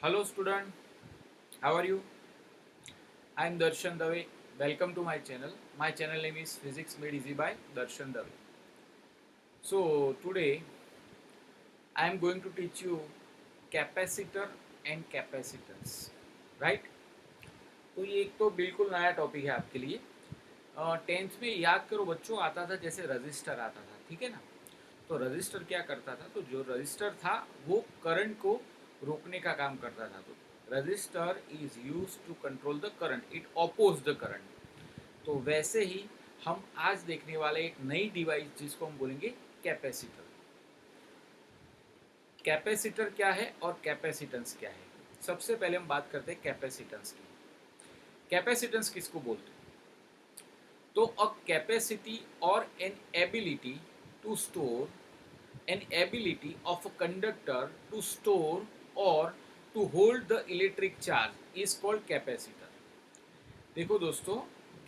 Hello student, how are you? I am Darshan Dave. Welcome to my channel. My channel name is Physics Made Easy by Darshan Dave. So today I am going to teach you capacitor and capacitance. Right? तो ये एक तो बिल्कुल नया topic है आपके लिए। Tenth में याद करो बच्चों आता था जैसे रजिस्टर आता था, ठीक है ना। तो रजिस्टर क्या करता था, तो जो रजिस्टर था वो करंट को रोकने का काम करता था। तो register is use to control the current, it oppose the current. तो वैसे ही हम आज देखने वाले एक नई डिवाइस जिसको हम बोलेंगे कैपेसिटर। कैपेसिटर क्या है और कैपेसिटेंस क्या है। सबसे पहले हम बात करते हैं कैपेसिटेंस की। कैपेसिटेंस किसको बोलते हैं? तो अ कैपेसिटी और an ability to store, an ability of a conductor to store or to hold the electric charge is called capacitor। देखो दोस्तों,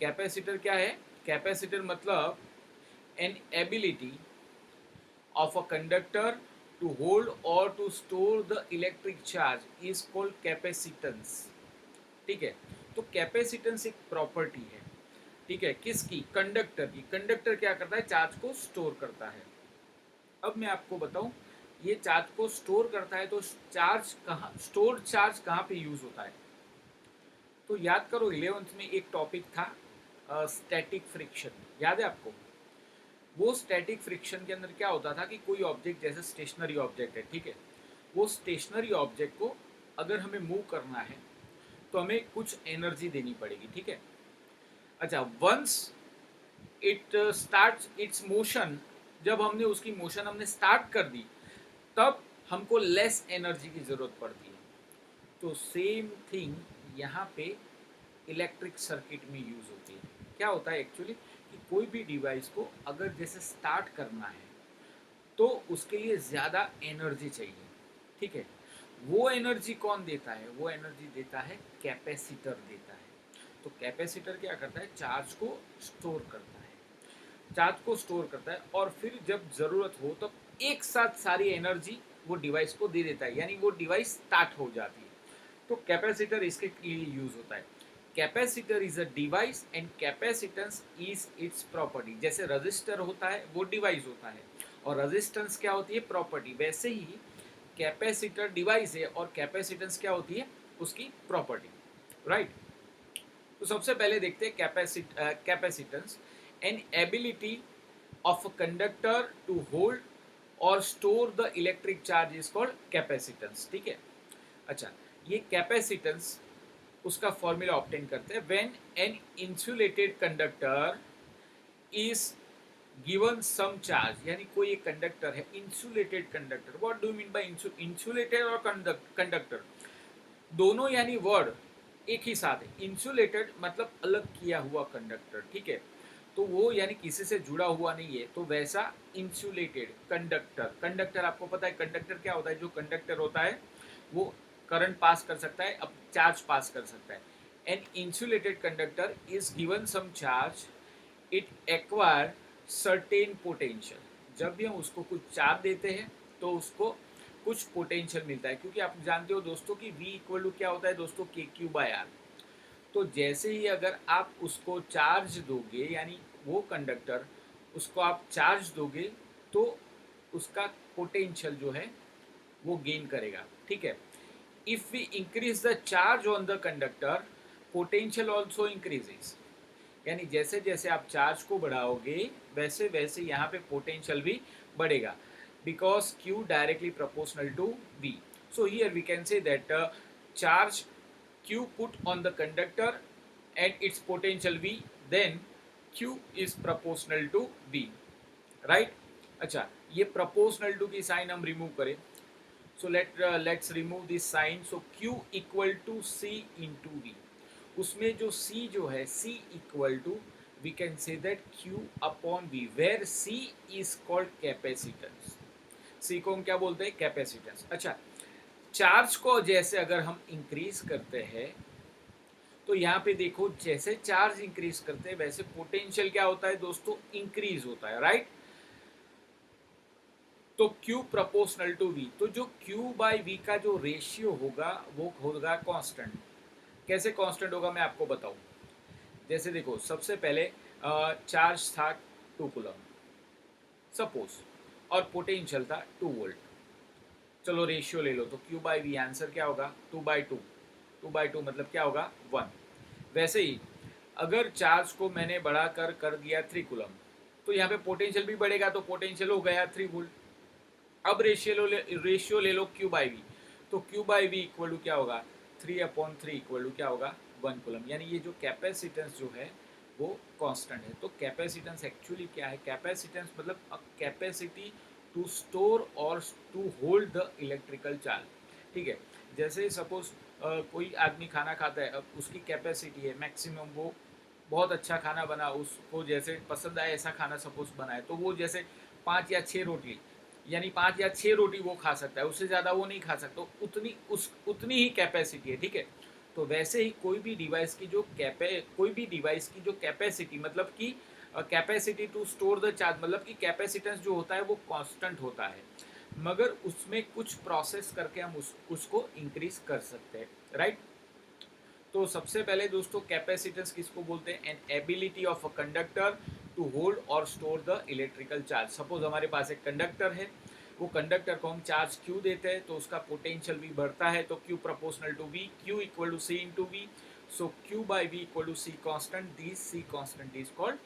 कैपेसिटर क्या है? कैपेसिटर मतलब an ability of a conductor to hold or to store the electric charge is called capacitance। ठीक है, तो capacitance एक property है, ठीक है, किसकी? कंडक्टर की। कंडक्टर क्या करता है? चार्ज को स्टोर करता है। अब मैं आपको बताऊं, ये चार्ज को स्टोर करता है तो चार्ज कहाँ, स्टोर्ड चार्ज कहाँ पे यूज होता है? तो याद करो 11th में एक टॉपिक था स्टैटिक फ्रिक्शन, याद है आपको? वो स्टैटिक फ्रिक्शन के अंदर क्या होता था कि कोई ऑब्जेक्ट जैसे स्टेशनरी ऑब्जेक्ट है, ठीक है, वो स्टेशनरी ऑब्जेक्ट को अगर हमें मूव करना है तो हमें कुछ एनर्जी देनी पड़ेगी, ठीक है। अच्छा, once it start its motion, जब हमने उसकी मोशन हमने स्टार्ट कर दी तब हमको लेस एनर्जी की ज़रूरत पड़ती है। तो सेम थिंग यहाँ पे इलेक्ट्रिक सर्किट में यूज़ होती है। क्या होता है एक्चुअली कि कोई भी डिवाइस को अगर जैसे स्टार्ट करना है तो उसके लिए ज़्यादा एनर्जी चाहिए, ठीक है। वो एनर्जी कौन देता है? वो एनर्जी देता है कैपेसिटर देता है। तो कैपेसिटर क्या करता है? चार्ज को स्टोर करता है, चार्ज को स्टोर करता है और फिर जब ज़रूरत हो तब एक साथ सारी एनर्जी वो डिवाइस को दे देता है, यानी वो डिवाइस स्टार्ट हो जाती है। तो कैपेसिटर इसके लिए यूज होता है। Capacitor is a device and capacitance is it's property. जैसे रजिस्टर होता है वो डिवाइस होता है और रेजिस्टेंस क्या होती है? प्रॉपर्टी। वैसे ही कैपेसिटर डिवाइस है और कैपेसिटेंस क्या होती है? उसकी प्रॉपर्टी, राइट। तो सबसे पहले देखते हैं capacitance. An ability of a conductor to hold और store the electric charge is called capacitance, ठीक है। अच्छा, ये कैपेसिटेंस उसका फॉर्मूला ऑब्टेन करते हैं when an insulated conductor is given some charge, यानी कोई एक कंडक्टर है insulated conductor. What do mean by insulated और कंडक्टर? दोनों यानी वर्ड एक ही साथ है। इंसुलेटेड मतलब अलग किया हुआ कंडक्टर, ठीक है, तो वो यानी किसी से जुड़ा हुआ नहीं है। तो वैसा इंसुलेटेड कंडक्टर, कंडक्टर आपको पता है कंडक्टर क्या होता है? जो कंडक्टर होता है वो करंट पास कर सकता है, अब चार्ज पास कर सकता है। An insulated conductor is given some charge, it acquire certain potential. जब भी हम उसको कुछ चार्ज देते हैं तो उसको कुछ पोटेंशियल मिलता है, क्योंकि आप जानते हो दोस्तों कि V इक्वल टू क्या होता है दोस्तों? KQ/R। तो जैसे ही अगर आप उसको चार्ज दोगे, यानी वो कंडक्टर उसको आप चार्ज दोगे तो उसका पोटेंशियल जो है वो गेन करेगा, ठीक है। If we increase the charge on the conductor, potential also increases. यानी जैसे जैसे आप चार्ज को बढ़ाओगे वैसे वैसे यहाँ पे पोटेंशियल भी बढ़ेगा, because Q directly proportional to V। So here we can say that charge Q put on the conductor and its potential V, then Q is proportional to V, right। अच्छा, ये proportional to की sign हम remove करें, so let's remove this sign। so Q equal to C into V। उसमें जो C जो है C equal to, we can say that Q upon V, where C is called capacitance। C को हम क्या बोलते हैं? कैपेसिटेंस। अच्छा, चार्ज को जैसे अगर हम इंक्रीज करते हैं तो यहाँ पे देखो जैसे चार्ज इंक्रीज करते हैं वैसे पोटेंशियल क्या होता है दोस्तों? इंक्रीज होता है, राइट। तो Q प्रोपोर्शनल टू V, तो जो Q बाई V का जो रेशियो होगा वो होगा कांस्टेंट। कैसे कांस्टेंट होगा मैं आपको बताऊं। जैसे देखो, सबसे पहले चार्ज था 2 कूलम सपोज, और पोटेंशियल था 2 वोल्ट। चलो रेशियो ले लो, तो Q बाई V आंसर क्या होगा 2/2। 2/2 मतलब क्या होगा 1। वैसे ही अगर चार्ज को मैंने बढ़ा कर दिया 3 कूलम, तो यहाँ पे पोटेंशियल भी बढ़ेगा, तो पोटेंशियल हो गया 3 वोल्ट। अब रेशियो ले लो Q बाई वी, तो Q by V equal to क्या होगा 3/3 इक्वल टू क्या होगा 1 कूलम। यानी ये जो कैपेसिटेंस जो है वो कांस्टेंट है। तो कैपेसिटेंस एक्चुअली क्या है, कैपेसिटेंस मतलब अ कैपेसिटी टू स्टोर और to hold the electrical charge. ठीक है, जैसे सपोज कोई आदमी खाना खाता है, अब उसकी कैपेसिटी है मैक्सिमम, वो बहुत अच्छा खाना बना, उसको जैसे पसंद आए ऐसा खाना सपोज बनाए, तो वो जैसे 5 या 6 रोटी, यानी 5 या 6 रोटी वो खा सकता है, उससे ज़्यादा वो नहीं खा सकता, उतनी ही कैपेसिटी है। ठीक है, तो वैसे ही कोई भी डिवाइस की जो कैपेसिटी मतलब कि capacity to store the charge, मतलब कि कैपेसिटेंस जो होता है वो कांस्टेंट होता है, मगर उसमें कुछ प्रोसेस करके हम उसको इंक्रीज कर सकते हैं। राइट। तो सबसे पहले दोस्तों कैपेसिटेंस किसको बोलते हैं, an ability of a conductor to hold और store the electrical charge. Suppose हमारे पास एक कंडक्टर है, वो कंडक्टर को हम चार्ज Q देते हैं तो उसका पोटेंशियल भी बढ़ता है, तो Q proportional to V, Q equal to C into V, so Q by V equal to C constant, this C constant is called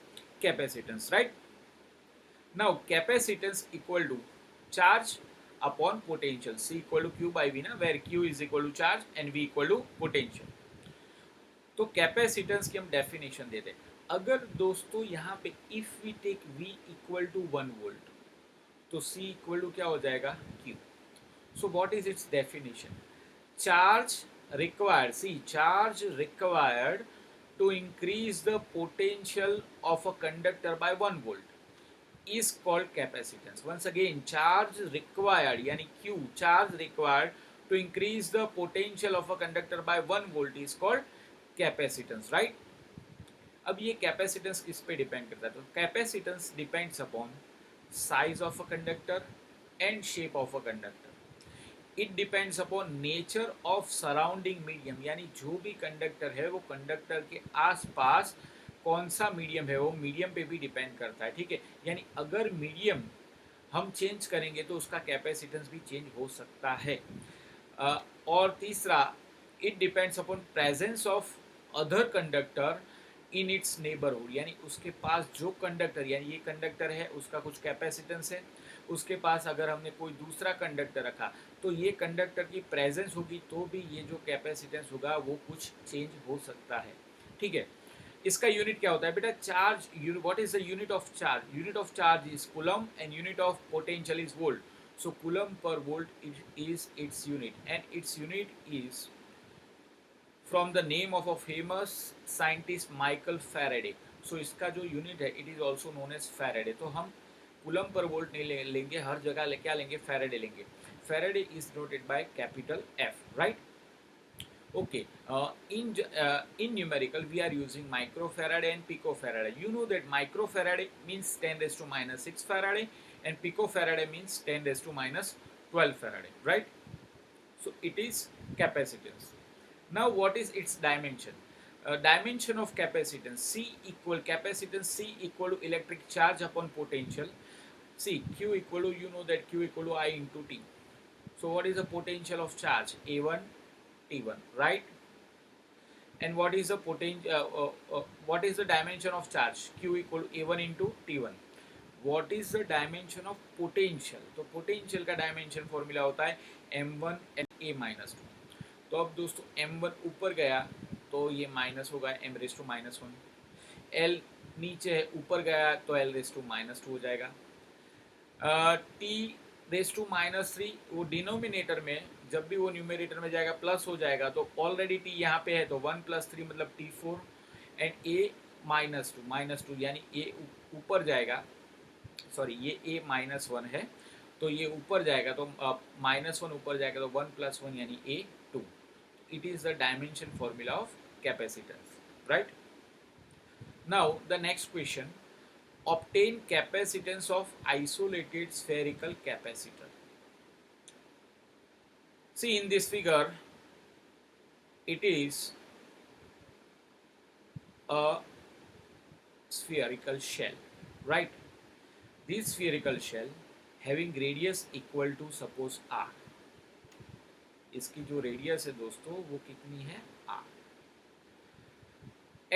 capacitance. Right. Now capacitance equal to charge upon potential, C equal to Q by V ना, where Q is equal to charge and V equal to potential. तो कैपेसिटेंस की हम definition देते हैं। अगर दोस्तों यहाँ पे if we take V equal to 1 volt, तो C इक्वल टू क्या हो जाएगा Q। So what is its definition, charge required, C charge required to increase the potential of a conductor by 1 volt is called capacitance. Once again, charge required yani Q, charge required to increase the potential of a conductor by 1 volt is called capacitance. Right. अब ये capacitance किस पे depend करता है, तो capacitance depends upon size of a conductor and shape of a conductor. It depends upon nature of surrounding medium, यानी जो भी कंडक्टर है वो कंडक्टर के आसपास कौन सा मीडियम है वो मीडियम पे भी डिपेंड करता है। ठीक है, यानी अगर मीडियम हम चेंज करेंगे तो उसका कैपेसिटेंस भी चेंज हो सकता है। और तीसरा, it depends upon presence of other conductor in its neighbourhood, यानी उसके पास जो कंडक्टर, यानी ये कंडक्टर है उसका कुछ कैपेसिटेंस है, उसके पास अगर हमने कोई दूसरा कंडक्टर रखा तो ये कंडक्टर की प्रेजेंस होगी तो भी ये जो कैपेसिटेंस होगा वो कुछ चेंज हो सकता है। ठीक है, इसका यूनिट क्या होता है बेटा, charge. What is the unit of charge, unit of charge is coulomb and unit of potential is volt. So coulomb per volt is its unit and its unit is from the name of a famous scientist Michael Faraday. So इसका जो unit है it is also known as Faraday. तो हम coulomb per volt नहीं लेंगे, हर जगह क्या लेंगे, फैराडे लेंगे। Faraday is noted by capital F, right. Okay, in numerical we are using microfarad and picofarad. You know that microfarad means 10 raised to minus 6 farad and picofarad means 10 raised to minus 12 farad, right? So it is capacitance. Now what is its dimension? Dimension of capacitance, capacitance C equal to electric charge upon potential. See, Q equal to, you know that Q equal to I into T. So what is the potential of charge, A1 T1, right? And what is the what is the dimension of charge, Q equal to A1 into T1. What is the dimension of potential, तो potential का dimension formula होता है M1 and A minus 2। तो अब दोस्तों M1 ऊपर गया तो ये माइनस होगा M raise to minus 1, L नीचे है ऊपर गया तो L रेस टू माइनस 2 हो जाएगा। T रेस टू माइनस 3 वो डिनोमिनेटर में, जब भी वो न्यूमरेटर में जाएगा प्लस हो जाएगा, तो ऑलरेडी टी यहाँ पे है तो 1 + 3 मतलब T4 एंड A -2 यानी A ऊपर जाएगा, सॉरी ये A -1 है तो ये ऊपर जाएगा तो -1 ऊपर जाएगा तो 1 + 1 यानी A2। It is the dimension formula of capacitance, right. Now the next question, obtain capacitance of isolated spherical capacitor. See in this figure, it is a spherical shell, right? This spherical shell having radius equal to suppose r. इसकी जो radius है दोस्तों वो कितनी है r.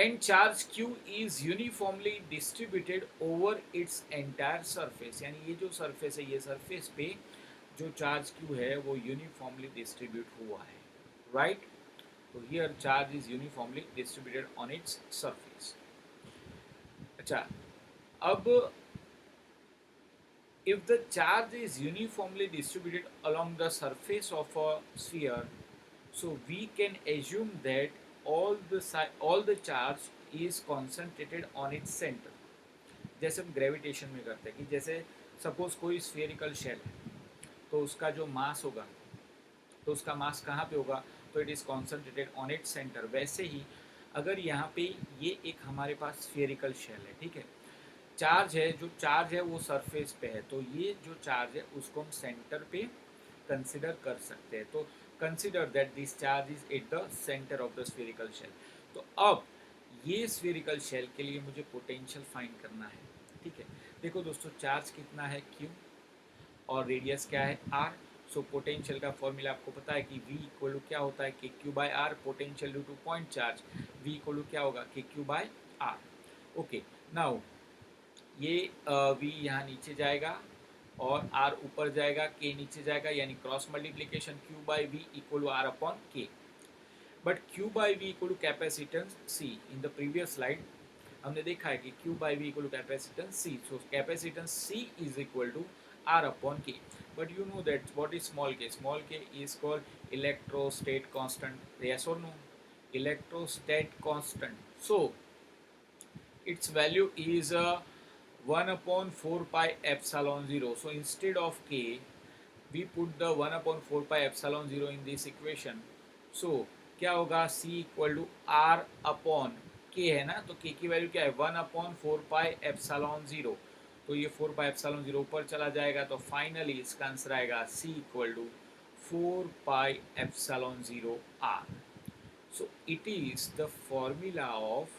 And charge q is uniformly distributed over its entire surface. यानी ये जो surface है, ये surface पे जो charge q है वो uniformly distribute हुआ है, right? So here charge is uniformly distributed on its surface. अच्छा, अब if the charge is uniformly distributed along the surface of a sphere, so we can assume that all the charge is concentrated on its center. जैसे हम gravitation में करते हैं कि जैसे suppose कोई स्फेरिकल शेल है तो उसका जो मास होगा तो उसका मास कहाँ पे होगा, तो it is concentrated on its centre. वैसे ही अगर यहाँ पे ये एक हमारे पास स्फेरिकल शेल है, ठीक है, चार्ज है, जो चार्ज है वो सरफेस पे है, तो ये जो चार्ज है उसको हम सेंटर पे कंसिडर कर सकते हैं. तो consider that this charge is at the centre of the spherical shell. तो अब ये स्फेरिकल शेल के लिए मुझे पोटेंशियल फाइंड करना है, ठीक है. देखो दोस्तों, चार्ज कितना है Q और रेडियस क्या है R. सो पोटेंशियल का फॉर्मूला आपको पता है कि V इक्वल टू क्या होता है KQ/R. Potential due to point charge V equal to क्या होगा KQ/R. ओके, नाउ ये V यहाँ नीचे जाएगा और R ऊपर जाएगा, K नीचे जाएगा, यानी cross multiplication Q/V equal to R/K. But Q/V equal to capacitance C. In the previous slide हमने देखा है कि Q/V equal to capacitance C. So capacitance C is equal to R/K. But you know that what is small k? Small k is called electrostate constant. Yes or no? Electrostate constant. So its value is 1/4 pi epsilon 0. So instead of k, we put the 1/4 pi epsilon 0 in this equation. So क्या होगा, C equal to R/K है ना, तो K की value क्या है 1/4 pi epsilon 0. तो ये 4 पाई एप्सिलॉन 0 ऊपर चला जाएगा, तो फाइनली इसका आंसर आएगा C equal to 4 pi epsilon 0 R. So it is the formula of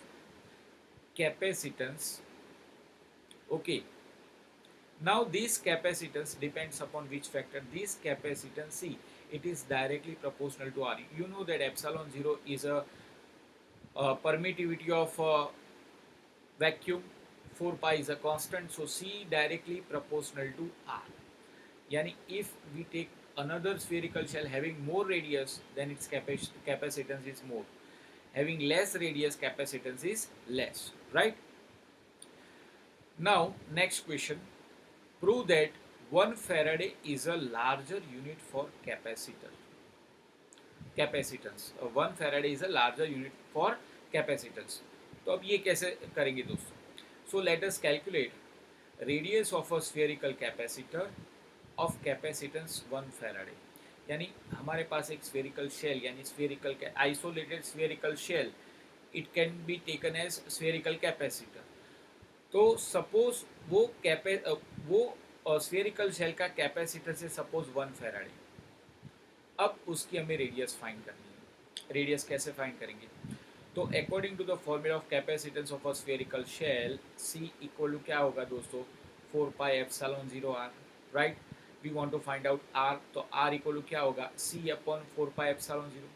capacitance. Okay, now this capacitance depends upon which factor. This capacitance C, it is directly proportional to R. You know that epsilon 0 is a permittivity of vacuum. 4 pi is a constant, so C directly proportional to R. Yani if we take another spherical shell having more radius, then its capacitance is more. Having less radius, capacitance is less, right? Now next question, prove that 1 Faraday is a larger unit for capacitance. 1 Faraday is a larger unit for capacitance. तो अब ये कैसे करेंगे दोस्तों? So let us calculate radius of a spherical capacitor of capacitance 1 Faraday. यानी हमारे पास एक spherical shell यानी spherical isolated spherical shell, it can be taken as spherical capacitor. तो suppose वो spherical shell का capacitance है suppose 1 Faraday. अब उसकी हमें radius find करनी है. radius कैसे find करेंगे? तो according to the formula of capacitance of a spherical shell, C equal to क्या होगा दोस्तों 4 pi epsilon 0 R, right. We want to find out R, तो R इक्वल टू क्या होगा C upon 4 pi epsilon 0.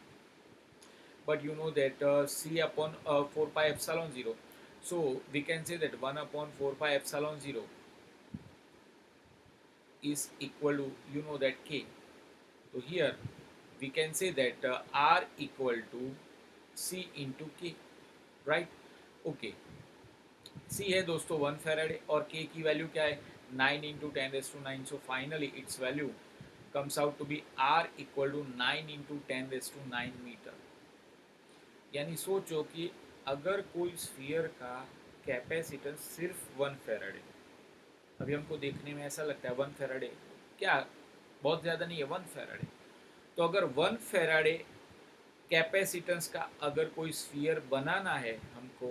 But you know that C upon 4 pi epsilon 0, so we can say that 1/4 pi epsilon 0 is equal to, you know that K. So here we can say that R equal to C into K, right? Okay, C है दोस्तों 1 Farad और K की value क्या है 9 into 10⁻⁹. So finally its value comes out to be R equal to 9 into 10⁹ metre. यानी सोचो कि अगर कोई स्फीयर का कैपेसिटेंस सिर्फ 1 Farad है, अभी हमको देखने में ऐसा लगता है 1 Farad क्या बहुत ज़्यादा नहीं है, 1 Farad. तो अगर 1 Farad कैपेसिटेंस का अगर कोई स्फीयर बनाना है हमको,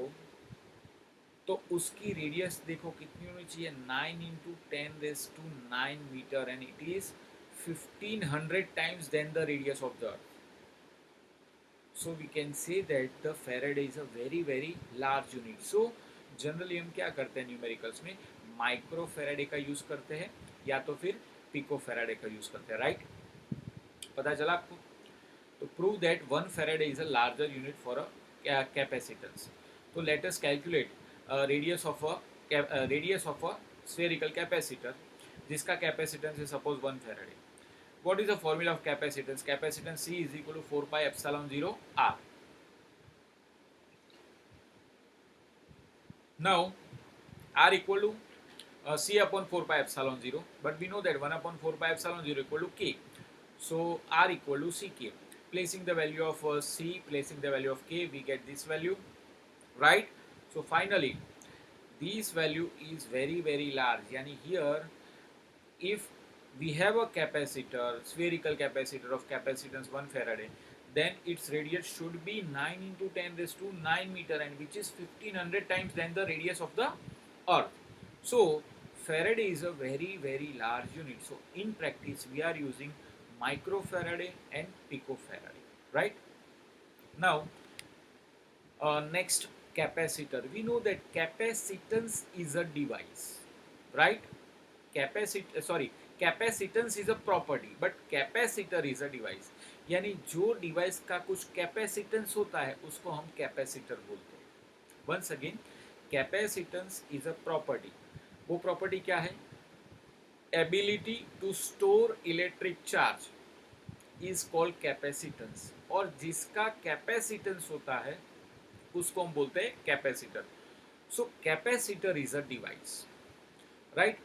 तो उसकी रेडियस देखो कितनी होनी चाहिए, 9 × 10⁻⁹ metre, and it is 1500 times than the radius of the earth. So we can say that the Faraday is a very very large unit. So generally हम क्या करते हैं न्यूमेरिकल्स में, माइक्रो फेराडे का यूज करते हैं या तो फिर पिको फेराडे का यूज करते हैं, राइट? पता चला आपको? तो prove that 1 Faraday is a larger unit for a capacitance. तो let us calculate radius of a spherical capacitor जिसका कैपेसिटेंस है suppose 1 Faraday. What is the formula of capacitance? Capacitance C is equal to 4 pi epsilon 0 R. Now R equal to C upon 4 pi epsilon 0, but we know that 1 upon 4 pi epsilon 0 equal to K. So R equal to CK. Placing the value of C, placing the value of K, we get this value, right? So finally, this value is very very large. Yani here, if we have a capacitor, spherical capacitor of capacitance 1 Faraday, then its radius should be 9 × 10⁹ meter, and which is 1500 times than the radius of the earth. So Faraday is a very very large unit. So in practice we are using microfaraday and picofaraday, right? Now next, capacitor. We know that capacitance is a device, right? Capacitance is a property but capacitor is a device. यानी जो device का कुछ capacitance होता है उसको हम capacitor बोलते हैं. Once again, capacitance is a property. वो प्रॉपर्टी क्या है? Ability to store electric charge is called capacitance. और जिसका कैपेसिटेंस होता है उसको हम बोलते हैं capacitor. So capacitor is a device, right?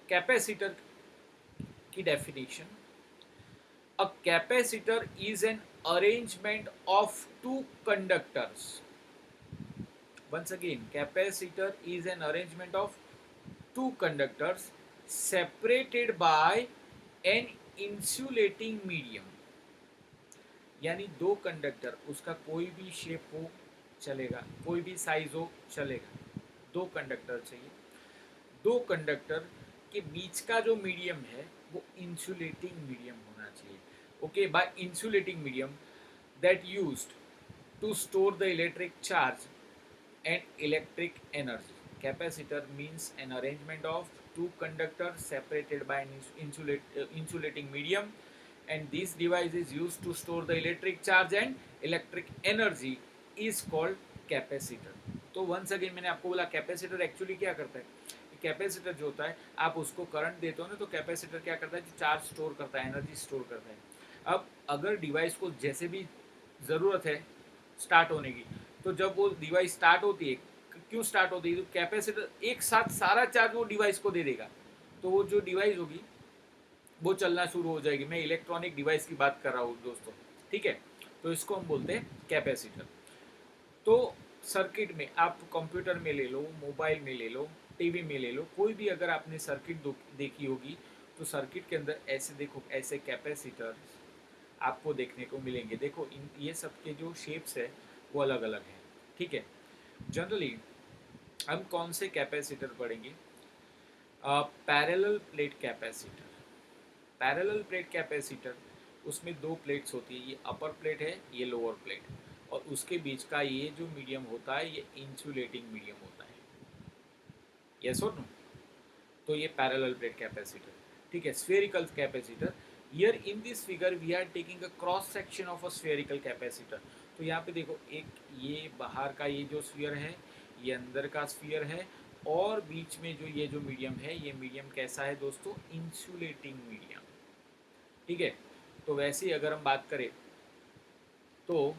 Capacitor की definition, a capacitor is an arrangement of two conductors. Once again, capacitor is an arrangement of two conductors separated by an insulating medium. यानी दो conductor, उसका कोई भी shape हो चलेगा, कोई भी साइज हो चलेगा, दो कंडक्टर चाहिए. दो कंडक्टर के बीच का जो मीडियम है वो इंसुलेटिंग मीडियम होना चाहिए. Okay, by insulating medium that used to store the electric charge and electric energy. Capacitor means an arrangement of two conductors separated by an insulating medium, and this device is used to store the electric charge and electric energy is called capacitor. तो once again मैंने आपको बोला capacitor actually क्या करता है. Capacitor जो होता है, आप उसको करंट देते हो ना, तो कैपेसिटर क्या करता है, जो चार्ज स्टोर करता है, एनर्जी स्टोर करता है. अब अगर डिवाइस को जैसे भी ज़रूरत है स्टार्ट होने की, तो जब वो डिवाइस स्टार्ट होती है, क्यों स्टार्ट होती है, तो कैपेसिटर एक साथ सारा चार्ज वो डिवाइस को दे देगा, तो वो जो डिवाइस होगी वो चलना शुरू हो जाएगी. मैं इलेक्ट्रॉनिक डिवाइस की बात कर रहा हूँ दोस्तों, ठीक है? तो इसको हम बोलते हैं कैपेसिटर. तो सर्किट में आप कंप्यूटर में ले लो, मोबाइल में ले लो, टीवी में ले लो, कोई भी अगर आपने सर्किट देखी होगी तो सर्किट के अंदर ऐसे देखो, ऐसे कैपेसिटर आपको देखने को मिलेंगे. देखो ये सब के जो शेप्स है वो अलग अलग हैं, ठीक है? जनरली हम कौन से कैपेसिटर पढ़ेंगे? Parallel plate capacitor. Parallel plate capacitor, उसमें दो प्लेट्स होती है, ये अपर प्लेट है, ये लोअर प्लेट, और उसके बीच का ये जो मीडियम होता है ये इंसुलेटिंग मीडियम होता है. यस और नो? तो ये पैरेलल प्लेट कैपेसिटर, ठीक है? Spherical capacitor. Here in this figure we are taking a cross section of a spherical capacitor. तो यहाँ पे देखो, एक ये बाहर का ये जो स्फीयर है, ये अंदर का स्फीयर है, और बीच में जो ये जो मीडियम है, ये मीडियम कैसा है दोस्तों? इंसुलेटिंग मीडियम, ठीक है? तो वैसे ही अगर हम बात करें तो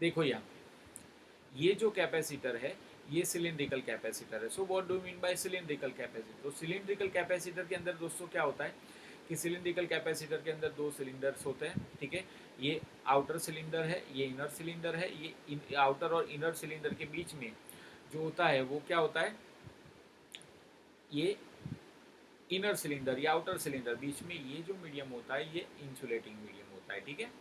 देखो यहाँ पे ये जो कैपेसिटर है ये सिलिंड्रिकल कैपेसिटर है. So what do mean bye cylindrical capacitor? तो सिलिंड्रिकल कैपेसिटर के अंदर दोस्तों क्या होता है कि सिलिंड्रिकल कैपेसिटर के अंदर दो सिलिंडर्स होते हैं, ठीक है? ये आउटर सिलेंडर है, ये इनर सिलेंडर है. ये आउटर और इनर सिलेंडर के बीच में जो होता है वो क्या होता है? ये इनर सिलेंडर या आउटर सिलेंडर, बीच में ये जो मीडियम होता है ये इंसुलेटिंग मीडियम होता है, ठीक है?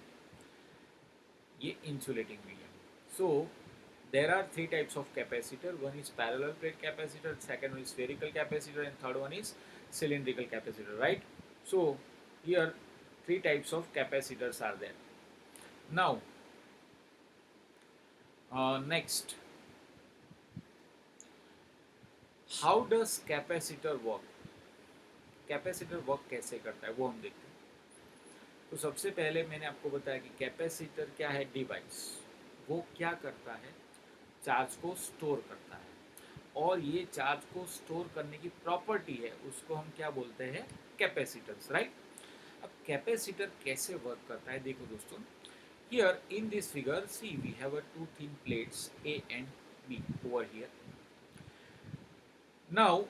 ये insulating medium. So there are three types of capacitor. One is parallel plate capacitor, second one is spherical capacitor, and third one is cylindrical capacitor, right? So here three types of capacitors are there. Now next, how does capacitor work? Capacitor work कैसे करता है वो हम देखते हैं। तो सबसे पहले मैंने आपको बताया कि कैपेसिटर क्या है, डिवाइस। वो क्या करता है, चार्ज को स्टोर करता है, और ये चार्ज को स्टोर करने की प्रॉपर्टी है, उसको हम क्या बोलते हैं, कैपेसिटेंस, राइट। अब कैपेसिटर कैसे वर्क करता है देखो दोस्तों, here in this figure see we have a two thin plates A and B over here. Now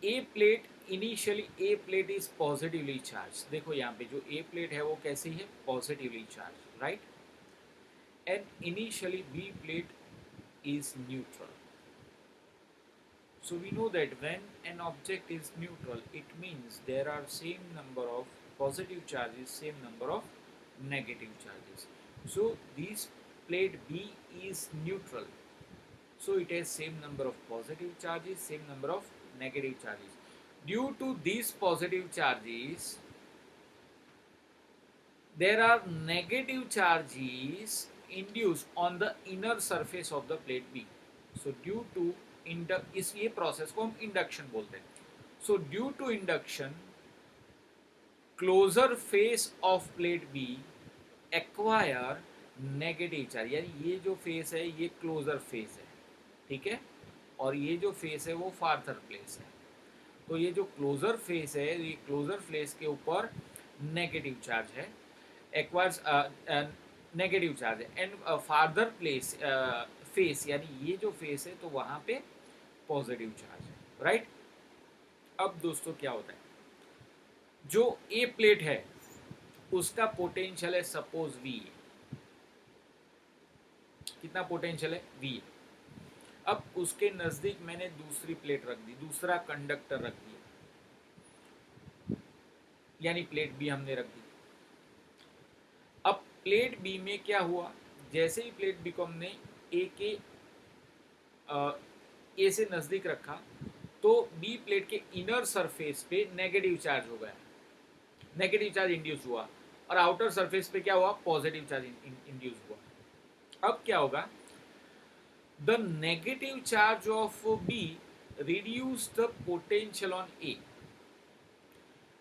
A plate, initially A plate is positively charge. देखो यहाँ पे जो ए प्लेट है वो कैसी है, positively charge, right. And initially B plate is neutral. So we know that when an object is neutral, it means there are same number of positive charges, same number of negative charges. So this plate B is neutral. So it has same number of positive charges, same number of negative charges. Due to these positive charges, there are negative charges induced on the inner surface of the plate B. So due to इस ये process को हम induction बोलते हैं। So due to induction, closer face of plate B acquire negative charge, यानी ये जो face है ये क्लोजर फेस है, ठीक है, और ये जो फेस है वो फार्थर प्लेस है। तो ये जो क्लोजर फेस है, ये क्लोजर फेस के ऊपर नेगेटिव चार्ज है, एक्वायर्स नेगेटिव चार्ज है, एंड फार्दर प्लेस फेस, यानी ये जो फेस है तो वहां पे पॉजिटिव चार्ज है, राइट। अब दोस्तों क्या होता है, जो ए प्लेट है उसका पोटेंशियल है सपोज वी, कितना पोटेंशियल है, वी। अब उसके नजदीक मैंने दूसरी प्लेट रख दी, दूसरा कंडक्टर रख दिया, यानी प्लेट बी हमने रख दी। अब प्लेट बी में क्या हुआ, जैसे ही प्लेट बी को हमने ए से नजदीक रखा तो बी प्लेट के इनर सरफेस पे नेगेटिव चार्ज हो गया, नेगेटिव चार्ज इंड्यूस हुआ, और आउटर सरफेस पे क्या हुआ, पॉजिटिव चार्ज इंड्यूस हुआ। अब क्या होगा, the negative charge of B reduce the potential on A,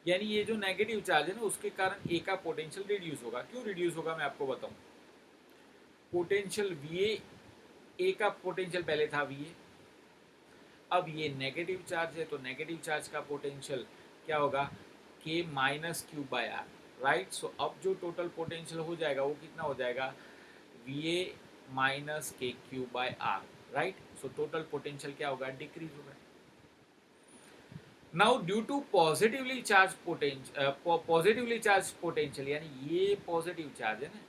यानी ये जो नेगेटिव चार्ज है ना उसके कारण ए का पोटेंशियल रिड्यूस होगा। क्यों रिड्यूस होगा मैं आपको बताऊं, पोटेंशियल वी ए का पोटेंशियल पहले था वी ए, अब ये नेगेटिव चार्ज है तो नेगेटिव चार्ज का पोटेंशियल क्या होगा, K minus Q by R, right. So अब जो टोटल पोटेंशियल हो जाएगा वो कितना हो जाएगा, V A minus K Q by R, right. So total potential क्या होगा, डिक्रीज होगा। Now due to positively charge potential, यानी ये पॉजिटिव चार्ज है ना,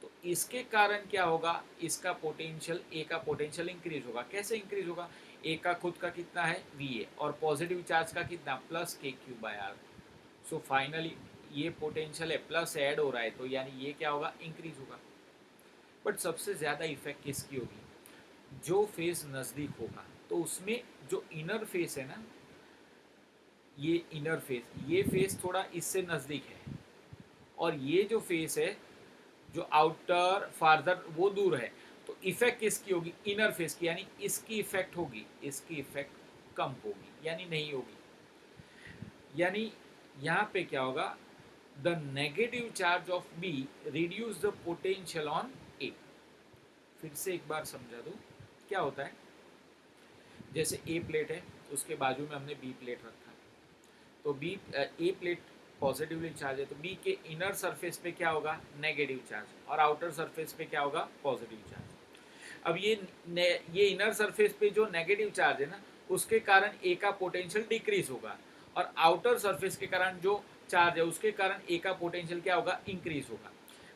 तो इसके कारण क्या होगा, इसका पोटेंशियल, ए का पोटेंशियल इंक्रीज होगा। कैसे इंक्रीज होगा, ए का खुद का कितना है वी ए, और पॉजिटिव चार्ज का कितना, plus K Q by R. So finally ये पोटेंशियल है प्लस ऐड हो रहा है, तो यानी ये क्या होगा, इंक्रीज होगा। बट सबसे ज़्यादा इफेक्ट किसकी होगी, जो फेस नज़दीक होगा, तो उसमें जो इनर फेस है ना, ये इनर फेस, ये फेस थोड़ा इससे नज़दीक है, और ये जो फेस है जो आउटर फार्दर वो दूर है, तो इफेक्ट किसकी होगी, इनर फेस की, यानी इसकी इफेक्ट होगी, इसकी इफेक्ट कम होगी, यानी नहीं होगी। यानी यहाँ पे क्या होगा, the negative charge of B reduce the potential on A. फिर से एक बार समझा दूँ क्या होता है, जैसे ए प्लेट है उसके बाजू में हमने बी प्लेट रखा, तो बी ए प्लेट पॉजिटिवली चार्ज है, तो बी के इनर सरफेस पे क्या होगा, नेगेटिव चार्ज, और आउटर सरफेस पे क्या होगा, पॉजिटिव चार्ज। अब ये इनर सरफेस पे जो नेगेटिव चार्ज है ना उसके कारण ए का पोटेंशियल डिक्रीज होगा, और आउटर सरफेस के कारण जो चार्ज है उसके कारण ए का पोटेंशियल क्या होगा, इंक्रीज होगा।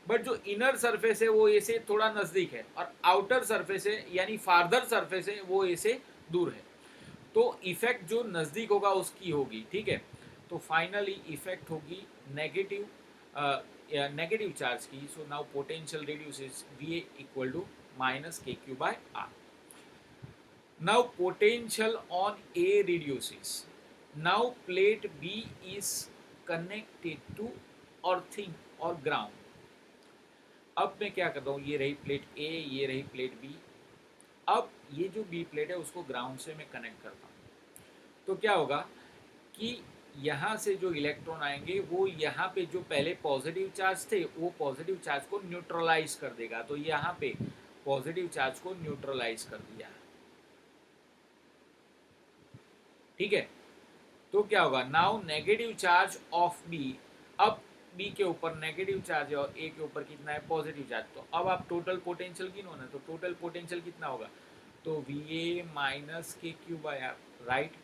बट जो इनर सरफेस है वो ए से थोड़ा नज़दीक है, और आउटर सरफेस है यानी फार्दर सरफेस है वो ए से दूर है, तो इफेक्ट जो नज़दीक होगा उसकी होगी, ठीक है। तो फाइनली इफेक्ट होगी नेगेटिव चार्ज की। So now potential reduces V A equal to minus K Q by R. Now potential on A reduces. Now plate B is connected to earthing or ground. अब मैं क्या करता हूँ, ये रही plate ए, ये रही प्लेट बी. अब ये जो बी प्लेट है उसको ग्राउंड से मैं कनेक्ट करता हूँ. तो क्या होगा कि यहाँ से जो इलेक्ट्रॉन आएंगे वो यहाँ पे जो पहले पॉजिटिव चार्ज थे वो पॉजिटिव चार्ज को न्यूट्रलाइज कर देगा. तो यहाँ पे पॉजिटिव चार्ज को न्यूट्रलाइज कर दिया. ठीक है. तो क्या होगा, now negative charge of B. अब बी के ऊपर नेगेटिव चार्ज है और ए के ऊपर कितना है, पॉजिटिव चार्ज. तो अब आप टोटल पोटेंशियल गिनो ना, तो टोटल पोटेंशियल कितना होगा, तो वी ए माइनस के क्यूब आया, राइट.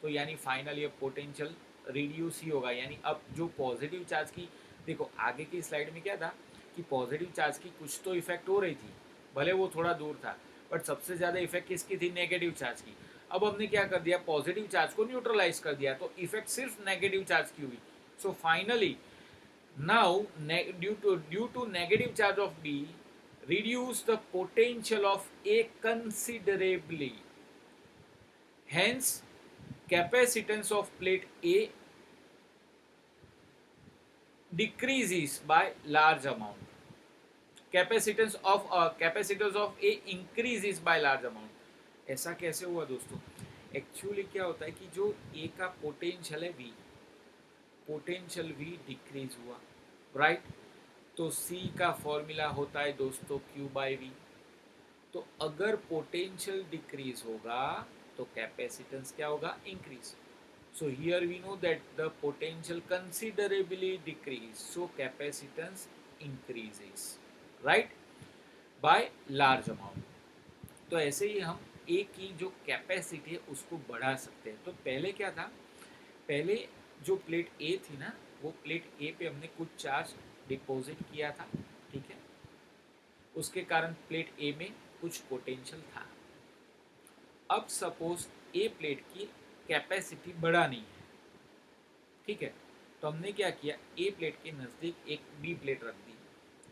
तो यानी फाइनल ये पोटेंशियल रिड्यूस ही होगा. यानी अब जो पॉजिटिव चार्ज की, देखो आगे की स्लाइड में क्या था कि पॉजिटिव चार्ज की कुछ तो इफेक्ट हो रही थी, भले वो थोड़ा दूर था, बट सबसे ज़्यादा इफेक्ट किसकी थी, नेगेटिव चार्ज की. अब हमने क्या कर दिया, पॉजिटिव चार्ज को न्यूट्रलाइज कर दिया, तो इफेक्ट सिर्फ नेगेटिव चार्ज की हुई. So finally now due to negative charge of B reduce the potential of A considerably. Hence, capacitance of plate A decreases by large amount. Capacitance of A increases by large amount. ऐसा कैसे हुआ दोस्तों, actually क्या होता है कि जो A का पोटेंशियल है V, पोटेंशियल V डिक्रीज हुआ, राइट. तो C का फॉर्मूला होता है दोस्तों Q बाई V. तो अगर पोटेंशियल डिक्रीज होगा तो कैपेसिटेंस क्या होगा, increase. So here we know that the potential considerably decrease, so capacitance increases, right, by large amount. तो ऐसे ही हम A की जो कैपेसिटी है उसको बढ़ा सकते हैं. तो पहले क्या था, पहले जो प्लेट A थी ना, वो प्लेट A पे हमने कुछ चार्ज डिपॉजिट किया था, ठीक है. उसके कारण प्लेट A में कुछ पोटेंशियल था. अब सपोज A प्लेट की कैपेसिटी बढ़ानी है, ठीक है. तो हमने क्या किया, ए प्लेट के नज़दीक एक बी प्लेट रख दी.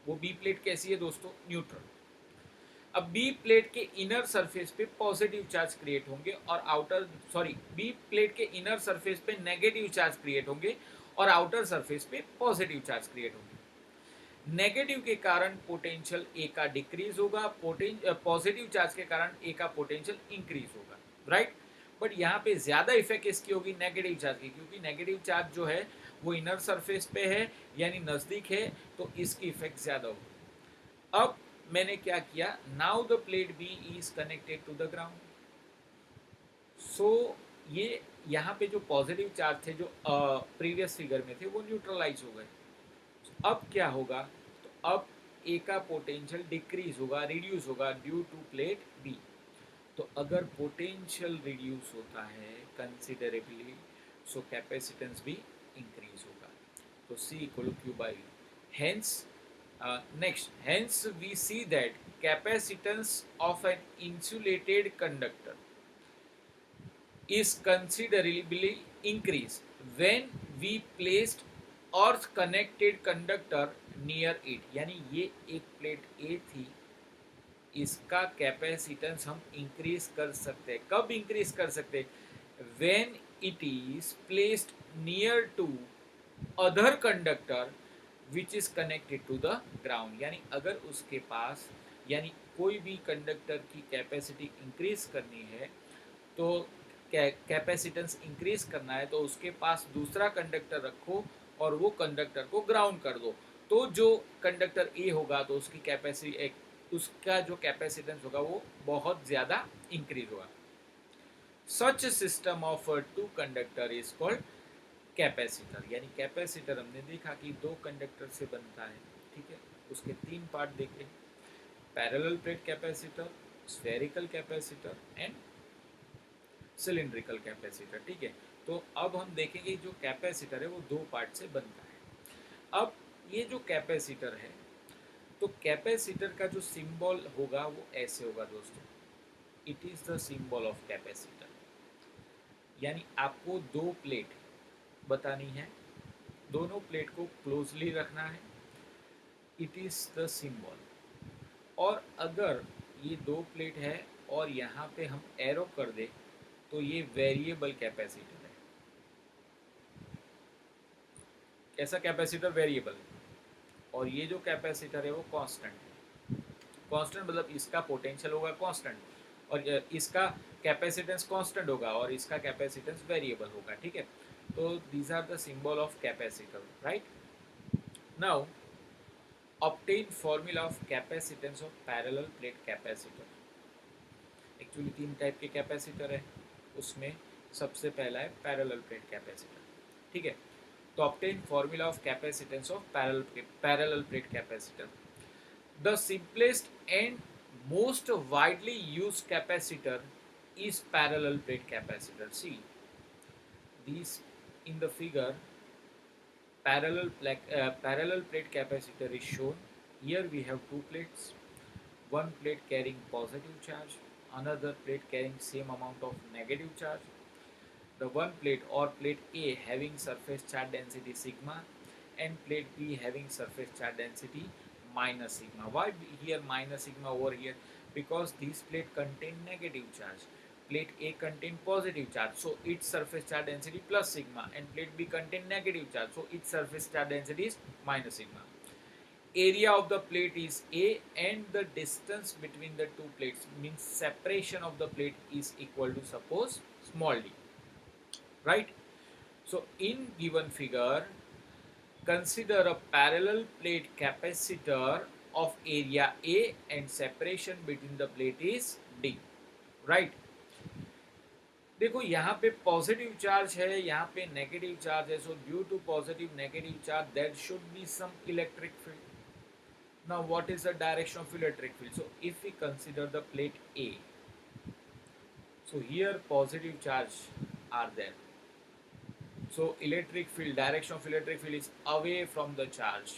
वो बी प्लेट कैसी है दोस्तों, न्यूट्रल. अब बी प्लेट के इनर सरफेस पे पॉजिटिव चार्ज क्रिएट होंगे और बी प्लेट के इनर सरफेस पे नेगेटिव चार्ज क्रिएट होंगे और आउटर सरफेस पे पॉजिटिव चार्ज क्रिएट होंगे. नेगेटिव के कारण पोटेंशियल ए का डिक्रीज होगा, पॉजिटिव चार्ज के कारण ए का पोटेंशियल इंक्रीज होगा, राइट. बट यहाँ पे ज़्यादा इफेक्ट किसकी होगी, नेगेटिव चार्ज की, क्योंकि नेगेटिव चार्ज जो है वो इनर सरफेस पे है यानी नज़दीक है, तो इसकी इफेक्ट ज़्यादा होगी. अब मैंने क्या किया, now the plate B is connected to the ground. So ये यहाँ पे जो पॉजिटिव चार्ज थे जो प्रीवियस फिगर में थे वो न्यूट्रलाइज हो गए. अब क्या होगा, तो अब ए का पोटेंशियल डिक्रीज होगा, रिड्यूस होगा ड्यू टू प्लेट बी. तो अगर पोटेंशियल रिड्यूस होता है कंसिडरेबली, सो कैपेसिटेंस भी इंक्रीज होगा. तो C equal to Q by V. Hence, hence we see that capacitance of an insulated conductor is considerably increased when we placed earth connected conductor near it. यानी ये एक plate A थी, इसका capacitance हम increase कर सकते हैं. कब इंक्रीज कर सकते हैं, when it is placed near to other conductor which is connected to the ground. यानी अगर उसके पास, यानी कोई भी कंडक्टर की कैपेसिटी इंक्रीज करनी है, तो कैपेसिटेंस इंक्रीज करना है, तो उसके पास दूसरा कंडक्टर रखो और वो कंडक्टर को ग्राउंड कर दो. तो जो कंडक्टर ए होगा तो उसकी कैपेसिटी, उसका जो कैपेसिटेंस होगा वो बहुत ज़्यादा इंक्रीज होगा. Such system of two conductor is called capacitor. यानी कैपेसिटर हमने देखा कि दो कंडक्टर से बनता है, ठीक है. उसके तीन पार्ट देखे, parallel plate capacitor, spherical capacitor and cylindrical capacitor, ठीक है. तो अब हम देखेंगे जो कैपेसिटर है वो दो पार्ट से बनता है. अब ये जो कैपेसिटर है, तो कैपेसिटर का जो सिंबल होगा वो ऐसे होगा दोस्तों, it is the symbol of capacitor. यानी आपको दो प्लेट बतानी है, दोनों प्लेट को क्लोजली रखना है, इट इज़ द सिंबल. और अगर ये दो प्लेट है और यहाँ पे हम एरो कर दे तो ये वेरिएबल कैपेसिटर है। कैसा कैपेसिटर? वेरिएबल। और ये जो कैपेसिटर है वो कांस्टेंट है। कांस्टेंट मतलब इसका पोटेंशियल होगा कांस्टेंट और इसका कैपेसिटेंस कांस्टेंट होगा और इसका कैपेसिटेंस वेरिएबल होगा, ठीक है। तो these are the symbol of capacitor, right. Now obtain formula of capacitance of parallel plate capacitor. Actually तीन टाइप के कैपेसिटर है, उसमें सबसे पहला है पैरेलल प्लेट कैपेसिटर, ठीक है। तो obtain formula of capacitance of parallel plate capacitor. The simplest and most widely used capacitor is parallel plate capacitor. See, these in the figure, parallel plate capacitor is shown. Here we have two plates, one plate carrying positive charge, another plate carrying same amount of negative charge. The one plate or plate A having surface charge density sigma and plate B having surface charge density minus sigma. Why here minus sigma over here? Because these plate contain negative charge. Plate A contain positive charge, so its surface charge density plus sigma, and plate B contain negative charge, so its surface charge density is minus sigma. Area of the plate is A and the distance between the two plates means separation of the plate is equal to, suppose, small d, right. So in given figure, consider a parallel plate capacitor of area A and separation between the plate is D, right. देखो यहाँ पे positive charge है, यहाँ पे negative charge है, so due to positive negative charge there should be some electric field. Now what is the direction of electric field? So if we consider the plate A, so here positive charge are there, so electric field, direction of electric field is away from the charge,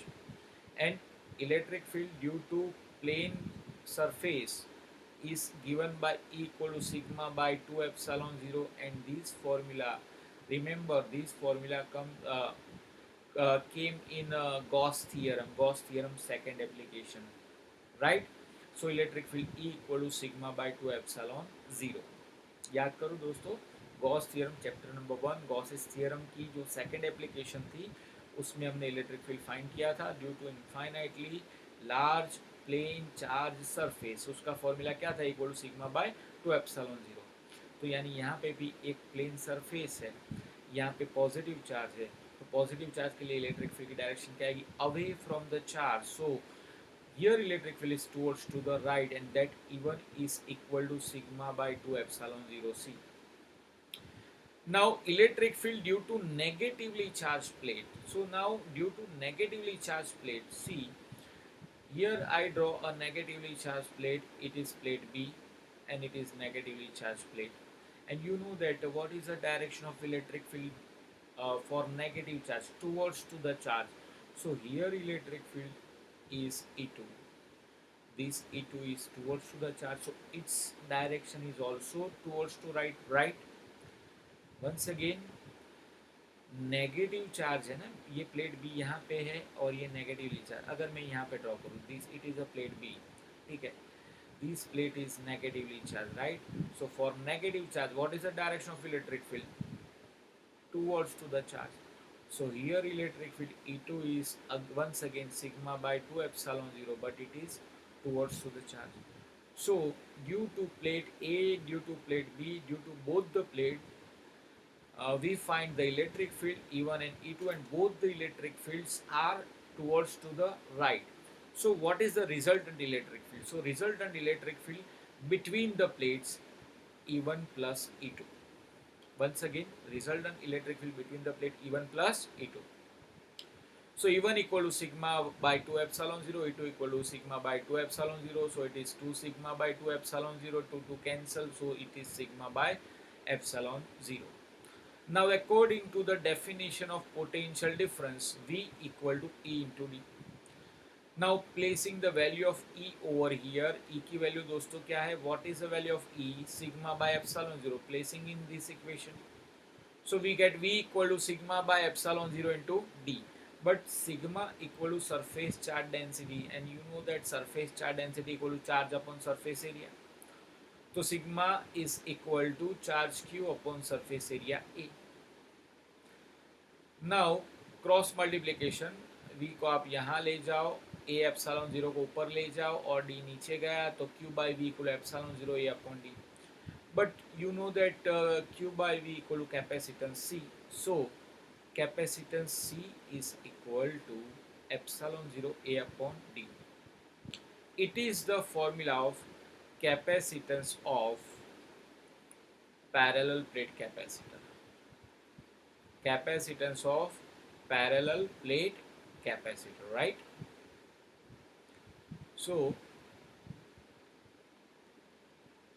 and electric field due to plane surface is given by E equal to sigma by 2 epsilon 0, and this formula, remember this formula came in Gauss theorem second application, right. So electric field E equal to sigma by 2 epsilon 0। याद करो दोस्तों, Gauss theorem chapter number 1 Gauss's theorem की जो second application थी उसमें हमने electric field find किया था due to infinitely large plane charge surface. उसका फॉर्मूला क्या था? Equal to sigma by 2 epsilon 0। तो यानी यहाँ पे भी एक प्लेन सरफेस है, यहाँ पे पॉजिटिव चार्ज है, तो पॉजिटिव चार्ज के लिए इलेक्ट्रिक फील्ड की डायरेक्शन क्या आएगी? Away from the charge. So here electric field is towards to the right, and that E1 is equal to sigma by 2 epsilon 0 c. Now electric field due to negatively charged plate. So now due to negatively charged plate, see here I draw a negatively charged plate. It is plate B and it is negatively charged plate, and you know that what is the direction of electric field for negative charge? Towards to the charge. So here electric field is E2. This E2 is towards to the charge, so its direction is also towards to right. Once again negative charge है ना, ये plate B यहाँ पे है और ये negatively charge. अगर मैं यहाँ पे ड्रॉ करूँ this, it is a plate B, ठीक है, this plate is negatively charge, right. So for negative charge what is the direction of electric field? Towards to the charge. So here electric field E2 is once again sigma by 2 epsilon 0, but it is towards to the charge. So due to plate A, due to plate B, due to both the plate, we find the electric field E1 and E2, and both the electric fields are towards to the right. So what is the resultant electric field? So resultant electric field between the plates E1 plus E2. Once again, resultant electric field between the plate E1 plus E2. So E1 equal to sigma by 2 epsilon 0, E2 equal to sigma by 2 epsilon 0. So it is 2 sigma by 2 epsilon 0, 2 cancel. So it is sigma by epsilon 0. Now according to the definition of potential difference, V equal to E into D. Now placing the value of E over here, E की value दोस्तों क्या है? What is the value of E? Sigma by epsilon 0. Placing in this equation, so we get V equal to sigma by epsilon 0 into D. But sigma equal to surface charge density, and you know that surface charge density equal to charge upon surface area. तो sigma is equal to charge Q upon surface area A. Now cross multiplication, v को आप यहाँ ले जाओ, a epsilon 0 को ऊपर ले जाओ और d नीचे गया तो q by V equal epsilon 0 a upon d. But you know that q by v equal to capacitance c. So capacitance c is equal to epsilon 0 a upon d. It is the formula of capacitance of parallel plate capacitor. Capacitance of parallel plate capacitor, right? So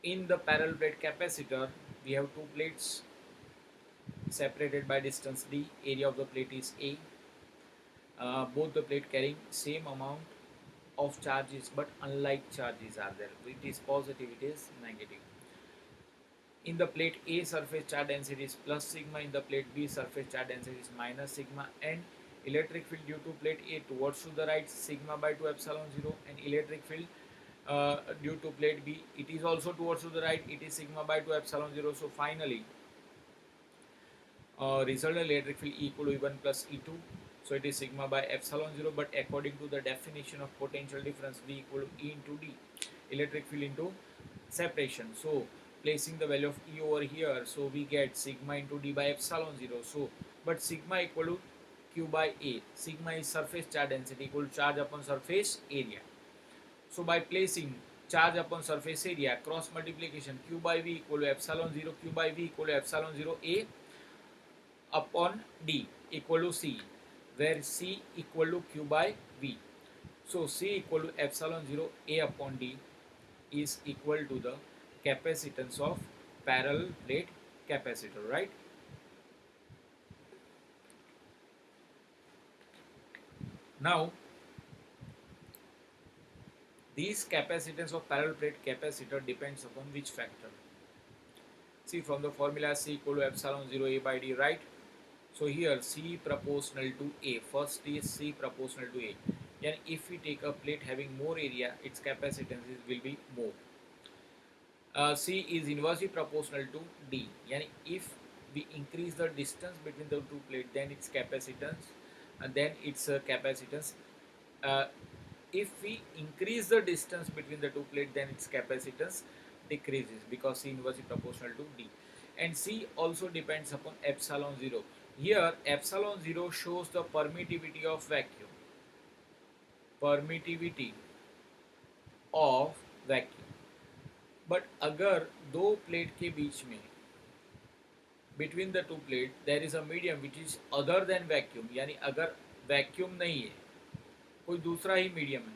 in the parallel plate capacitor, we have two plates separated by distance d. Area of the plate is a. Both the plate carrying same amount of charges, but unlike charges are there. It is positive, it is negative. In the plate A, surface charge density is plus sigma. In the plate B, surface charge density is minus sigma. And electric field due to plate A towards to the right, sigma by 2 epsilon 0. And electric field due to plate B, it is also towards to the right, it is sigma by 2 epsilon 0. So finally, resultant electric field E equal to E1 plus E2. So it is sigma by epsilon 0, but according to the definition of potential difference, V equal to E into D, electric field into separation. So placing the value of E over here, so we get sigma into D by epsilon 0. So, but sigma equal to Q by A. Sigma is surface charge density equal to charge upon surface area. So by placing charge upon surface area, cross multiplication, Q by V equal to epsilon 0, Q by V equal to epsilon 0 A upon D equal to C, where C equal to Q by V. So C equal to epsilon 0 A upon D is equal to the capacitance of parallel plate capacitor, right? Now this capacitance of parallel plate capacitor depends upon which factor? See, from the formula C equal to epsilon 0 A by D, right? So here C proportional to A. First is C proportional to A. And if we take a plate having more area, its capacitance will be more. C is inversely proportional to D. Yani if we increase the distance between the two plates, then its capacitance, and then its capacitance. Uh, if we increase the distance between the two plates, then its capacitance decreases because C inversely proportional to D. And C also depends upon epsilon 0. Here epsilon 0 shows the permittivity of vacuum. Permittivity of vacuum. But अगर दो plate के बीच में between the two plate there is a medium which is other than vacuum, यानी अगर vacuum नहीं है, कोई दूसरा ही मीडियम है,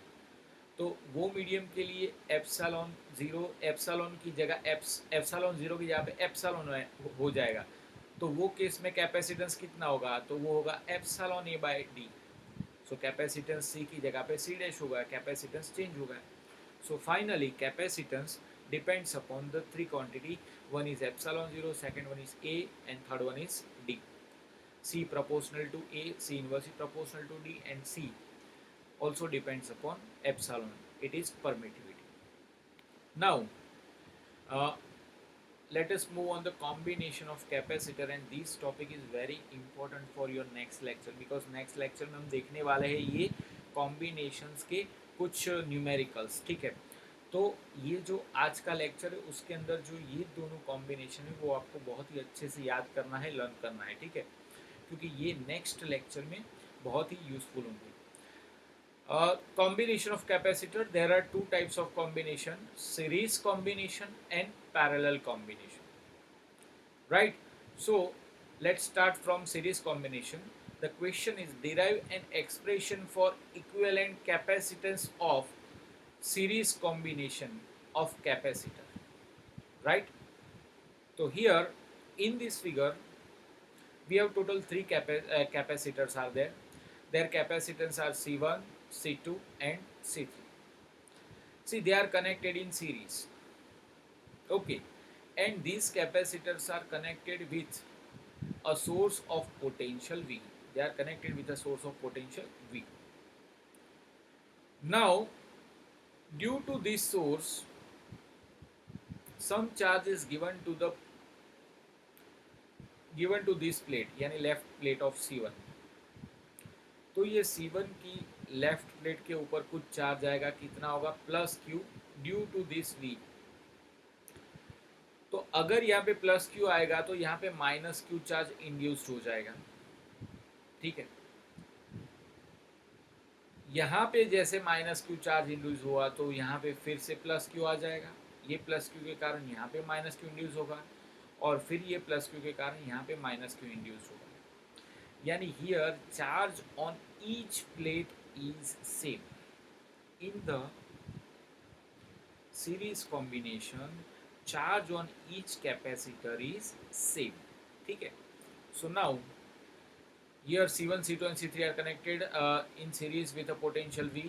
तो वो मीडियम के लिए एप्सिलॉन 0, एप्सिलॉन की जगह एप्सिलॉन 0 की जगह पे एप्सिलॉन हो जाएगा. तो वो केस में कैपेसिटेंस कितना होगा? तो वो होगा एप्सिलॉन ए बाय डी. सो कैपेसिटेंस सी की जगह पे सी डैश होगा, कैपेसिटेंस चेंज होगा. So finally capacitance depends upon the three quantity. One is epsilon 0, second one is A, and third one is D. C proportional to A, C inversely proportional to D, and C also depends upon epsilon. It is permittivity. Now let us move on the combination of capacitor, and this topic is very important for your next lecture because next lecture में हम देखने वाले हैं ये combinations के कुछ numericals. ठीक है, तो ये जो आज का लेक्चर है उसके अंदर जो ये दोनों कॉम्बिनेशन है वो आपको बहुत ही अच्छे से याद करना है, लर्न करना है. ठीक है, क्योंकि ये नेक्स्ट लेक्चर में बहुत ही यूजफुल होंगे. Combination of capacitor, there are two types of combination, series combination and parallel combination, right? So let's start from series combination. The question is derive an expression for equivalent capacitance of series combination of capacitor, right? So here in this figure we have total three capacitors are there. Their capacitance are C1, C2 and C3. See, they are connected in series, okay, and these capacitors are connected with a source of potential V. They are connected with a source of potential V. Now due to this source, some charge is given to this plate यानी left plate of C1. तो ये C1 की left plate के ऊपर कुछ charge आएगा, कितना होगा, plus Q due to this V. तो अगर यहाँ पे प्लस क्यू आएगा तो यहाँ पे माइनस क्यू चार्ज इंड्यूस्ड हो जाएगा. ठीक है, यहाँ पे जैसे माइनस क्यू चार्ज इंड्यूस हुआ तो यहाँ पे फिर से प्लस क्यू आ जाएगा. ये प्लस क्यू के कारण यहाँ पे माइनस क्यू इंड्यूस होगा और फिर ये प्लस क्यू के कारण यहाँ पे माइनस क्यू इंड्यूस होगा. यानी here charge on each plate is same. In the series combination charge on each capacitor is same. ठीक है, so now here C1, C2 and C3 are connected in series with a potential V,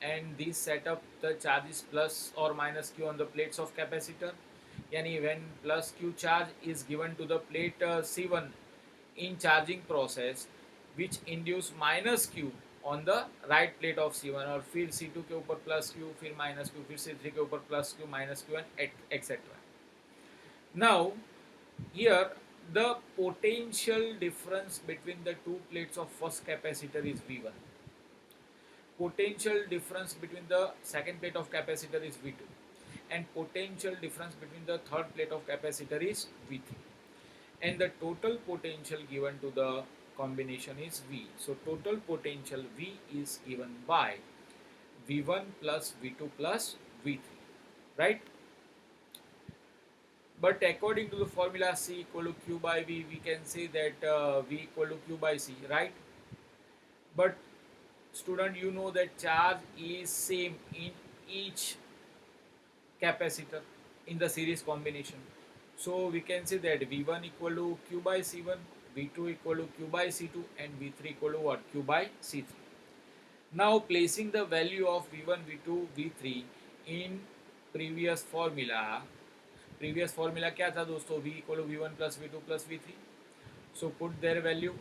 and this setup the charge is plus or minus Q on the plates of capacitor. Yani when plus Q charge is given to the plate C1 in charging process, which induce minus Q on the right plate of C1, और फिर C2 के ऊपर plus Q, फिर minus Q, फिर C3 के ऊपर plus Q, minus Q and etc. Now here the potential difference between the two plates of first capacitor is V1. Potential difference between the second plate of capacitor is V2. And potential difference between the third plate of capacitor is V3. And the total potential given to the combination is V. So total potential V is given by V1 plus V2 plus V3. Right? But according to the formula C equal to Q by V, we can say that V equal to Q by C, right? But student, you know that charge is same in each capacitor in the series combination. So we can say that V1 equal to Q by C1, V2 equal to Q by C2 and V3 equal to what? Q by C3. Now placing the value of V1, V2, V3 in previous formula क्या था दोस्तों, V equal to V1 plus V2 plus V3. So put their value.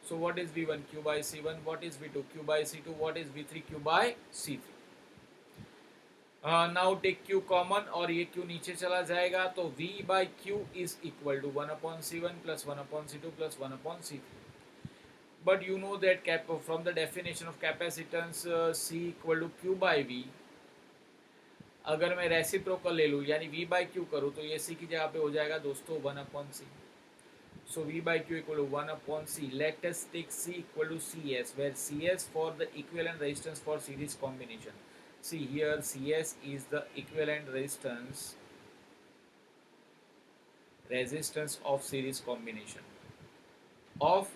So what is V1? Q by C1. What is V2? Q by C2. What is V3? Q by C3. Now take Q common और ये Q नीचे चला जाएगा तो V by Q is equal to 1 upon C1 plus 1 upon C2 plus 1 upon C3. But you know that from the definition of capacitance C equal to Q by V, अगर मैं reciprocal ले लूँ यानी V by Q करूँ तो ये C की जगह पे हो जाएगा दोस्तों 1 upon C. So V by Q equal to 1 upon C. Let us take C equal to CS, where CS for the equivalent resistance for series combination. See here CS is the equivalent resistance of series combination. Of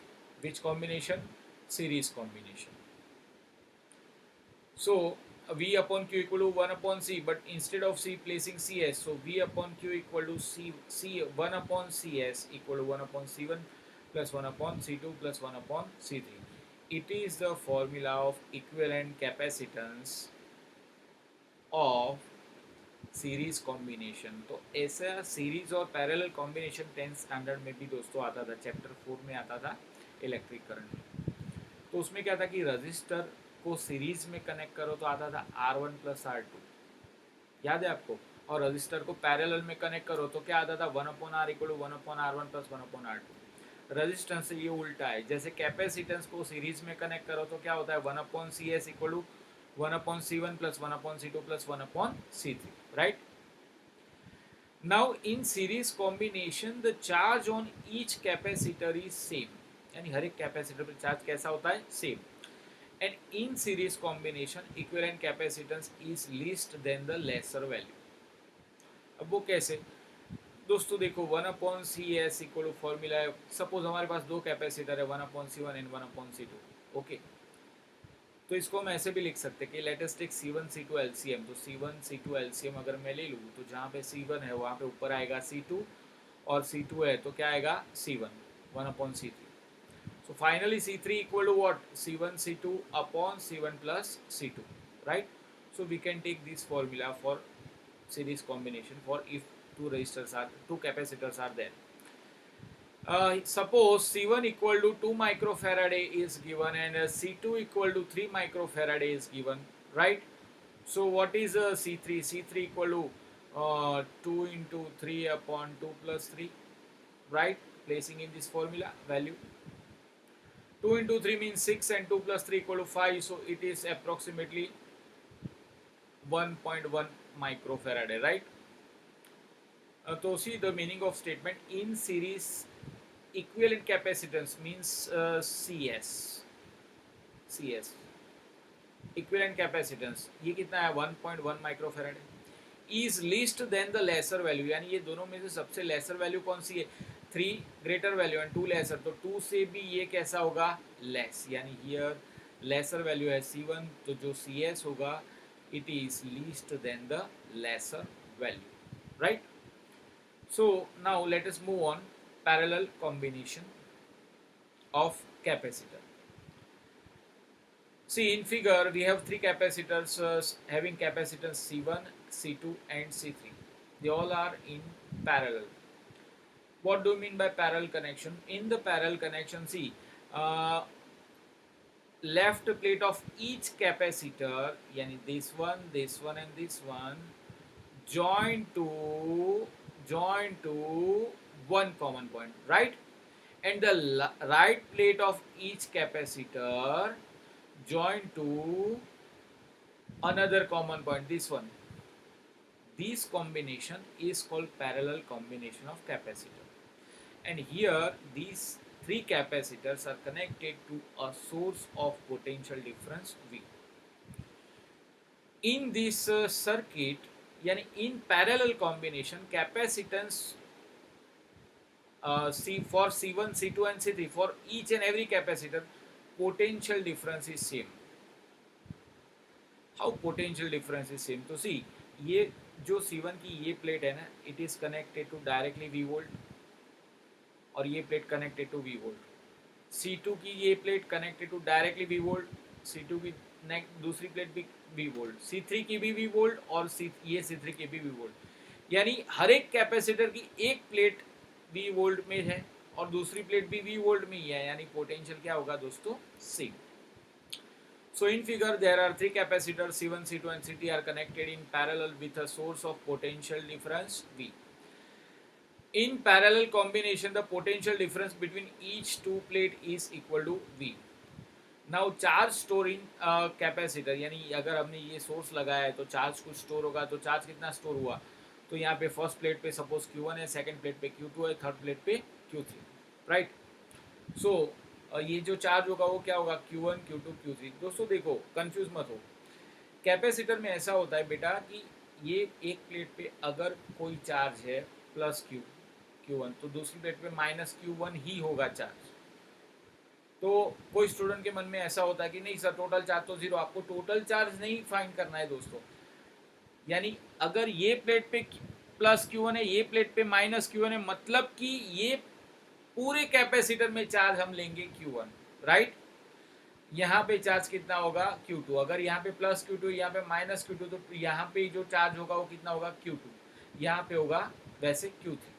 which combination? Series combination. So V upon Q equal to 1 upon C, but instead of C placing CS, so V upon Q equal to C 1 upon CS equal to 1 upon C1 plus 1 upon C2 plus 1 upon C3. It is the formula of equivalent capacitance of series combination. तो ऐसा series और parallel combination 10th standard में भी दोस्तों आता था, chapter 4 में आता था इलेक्ट्रिक करंट में. तो उसमें क्या था कि रजिस्टर को सीरीज में कनेक्ट करो तो आता था R1 प्लस R2, याद है आपको, और रजिस्टर को पैरेलल में कनेक्ट करो तो क्या आता था 1 upon R equal to 1 upon R1 plus 1 upon R2. Resistance से ये उल्टा है, जैसे कैपेसिटेंस को सीरीज में कनेक्ट करो तो क्या होता है 1 upon CS equal to 1 upon C1 plus 1 upon C2 plus 1 upon C3, right? Now in series combination the charge on each capacitor is same, यानी हर एक कैपेसिटर पर चार्ज कैसा होता है, same. And in series combination equivalent capacitance is least than the lesser value. अब वो कैसे दोस्तों, देखो 1 upon CS equal to formula है, सपोज हमारे पास दो कैपेसिटर है 1 upon C1 and 1 upon C2, okay. तो इसको हम ऐसे भी लिख सकते हैं कि let us take C1 C2 LCM. तो C1 C2 LCM अगर मैं ले लूँ तो जहाँ पे C1 है वहाँ पे ऊपर आएगा C2 और C2 है तो क्या आएगा C1 1 upon C3. So finally C3 equal to what? C1 C2 upon C1 plus C2, right? So we can take this formula for series combination for if two capacitors are there. Suppose C1 equal to 2 microfarad is given and C2 equal to 3 microfarad is given, right? So what is C3? C3 equal to 2 into 3 upon 2 plus 3, right? Placing in this formula value. 2 into 3 means 6 and 2 plus 3 equal to 5, so it is approximately 1.1 microfarad, right? So see the meaning of statement in series equivalent capacitance means CS equivalent capacitance ये कितना है 1.1 microfarad है is least than the lesser value यानी ये दोनों में से सबसे लेसर वैल्यू कौन सी है 3 ग्रेटर वैल्यू एंड 2 लेसर तो 2 से भी ये कैसा होगा लेस यानी हियर लेसर वैल्यू है C1 तो जो CS होगा it is least than the lesser value right. So now let us move on parallel combination of capacitor. See in figure we have three capacitors having capacitance C1, C2 and C3. They all are in parallel. What do you mean by parallel connection? In the parallel connection, see left plate of each capacitor, yani this one and this one join to one common point, right? And the right plate of each capacitor join to another common point, this one. This combination is called parallel combination of capacitor. And here these three capacitors are connected to a source of potential difference V. In this circuit, yani in parallel combination, capacitance for C1, C2 and C3 for each and every capacitor, potential difference is same. How potential difference is same? तो see ये जो C1 की ये plate है ना, it is connected to directly V volt और ये plate connected to V volt. C2 की ये plate connected to directly V volt, C2 की दूसरी प्लेट भी V वोल्ट, C3 की भी V वोल्ट और ये C3 की भी V वोल्ट. यानी हर एक कैपेसिटर की एक प्लेट V वोल्ट में है और दूसरी प्लेट भी V वोल्ट में ही है, यानी पोटेंशियल क्या होगा दोस्तों, same. So in figure there are three capacitors C1, C2 and C3 are connected in parallel with a source of potential difference V. In parallel combination, the potential difference between each two plate is equal to V. Now charge storing capacitor, यानी अगर हमने ये source लगाया है तो charge कुछ store होगा, तो चार्ज कितना स्टोर हुआ, तो यहाँ पे फर्स्ट प्लेट पे सपोज Q1 है, सेकंड प्लेट पे Q2 है, थर्ड प्लेट पे Q3, राइट. सो ये जो चार्ज होगा वो क्या होगा, Q1, Q2, Q3. दोस्तों देखो कंफ्यूज मत हो, कैपेसिटर में ऐसा होता है बेटा कि ये एक प्लेट पे अगर कोई चार्ज है प्लस Q1 तो दूसरी प्लेट पे माइनस Q1 ही होगा चार्ज. तो कोई स्टूडेंट के मन में ऐसा होता है कि नहीं सर टोटल चार्ज तो जीरो. आपको टोटल चार्ज नहीं फाइंड करना है दोस्तों, यानी अगर ये प्लेट पे प्लस Q1 है, ये प्लेट पे माइनस Q1 है, मतलब कि ये पूरे कैपेसिटर में चार्ज हम लेंगे Q1, राइट. यहाँ पे चार्ज कितना होगा Q2. अगर यहाँ पे प्लस Q2 यहाँ पे माइनस Q2 तो यहाँ पे जो चार्ज होगा वो कितना होगा Q2, यहाँ पे होगा वैसे Q3.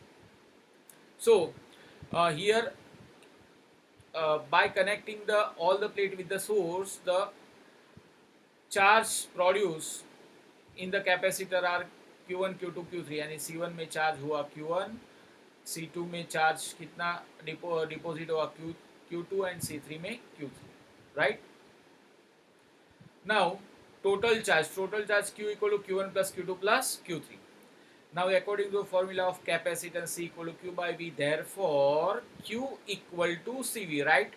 So here by connecting all the plate with the source, the charge produced in the capacitor are Q1, Q2, Q3. यानी C1 में चार्ज हुआ Q1, C2 में चार्ज कितना डिपोजिट हुआ Q2 एंड C3 में Q3, right. Now total charge Q equal to Q1 plus Q2 plus Q3. Now according to the formula of capacitance C equal to Q by V, therefore Q equal to CV, right.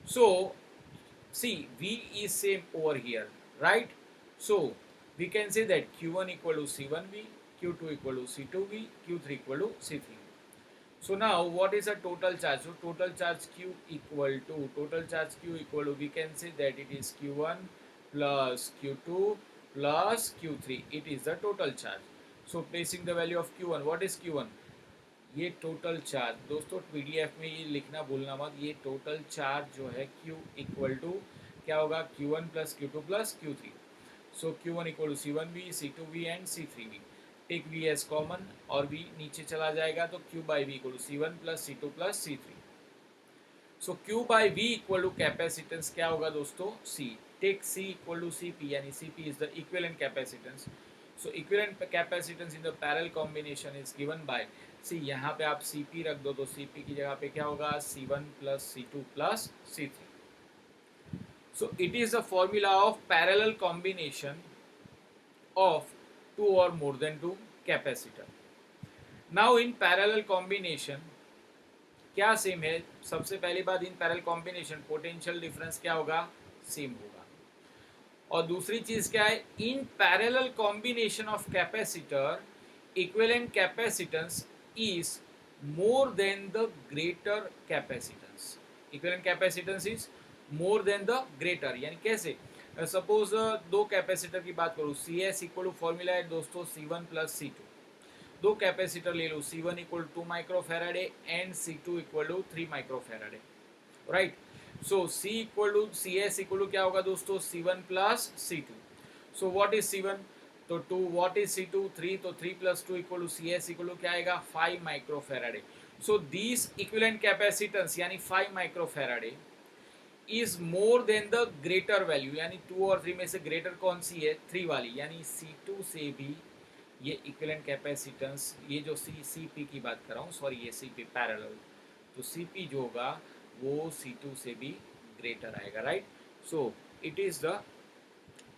So see V is same over here, right. So we can say that Q1 equal to C1V, Q2 equal to C2V, Q3 equal to C3. So now what is the total charge? So total charge Q equal to we can say that it is Q1 plus Q2 plus Q3. It is the total charge. So placing the value of Q1, what is Q1? ये total charge दोस्तों PDF में ये लिखना भूलना मत, ये total charge जो है Q इक्वल टू क्या होगा Q1 plus Q2 plus Q3. So Q1 equal to C1V, C2V and C3V. Take V as common और V नीचे चला जाएगा तो Q by V equal to C1 plus C2 plus C3. So Q by V equal to capacitance क्या होगा दोस्तों C. Take C equal to CP, यानी CP is the equivalent capacitance. So equivalent capacitance in the parallel combination is given by, C यहाँ पे आप Cp रख दो तो Cp की जगह पे क्या होगा, C1 plus C2 plus C3. So it is the formula of parallel combination of two or more than two capacitor. Now in parallel combination क्या सेम है, सबसे पहली बात in parallel combination potential difference क्या होगा, सेम होगा. और दूसरी चीज क्या है, in parallel combination of capacitor equivalent capacitance is more than the greater capacitance. Equivalent capacitance is more than the greater, यानी कैसे, सपोज दो कैपेसिटर की बात करूँ, C S equal to formula है दोस्तों C1 प्लस C2. दो कैपेसिटर ले लो, C1 equal to 2 microfarad and C2 equal to 3 microfarad, right. So C equal to CS equal to क्या होगा दोस्तों, C1 plus C2. So what is C1, तो 2, what is C2, 3, तो 3 plus 2 equal to CS equal to क्या आएगा, 5 microfarad. So this equivalent capacitance यानी 5 microfarad is more than the greater value, यानी 2 और 3 में से ग्रेटर कौन सी है, 3 वाली, यानी C2 से भी ये इक्विवेलेंट कैपेसिटेंस, ये जो CP की बात कर रहा हूँ, सॉरी ये CP पैरेलल, तो CP जो होगा वो C2 से भी ग्रेटर आएगा, right. So it is the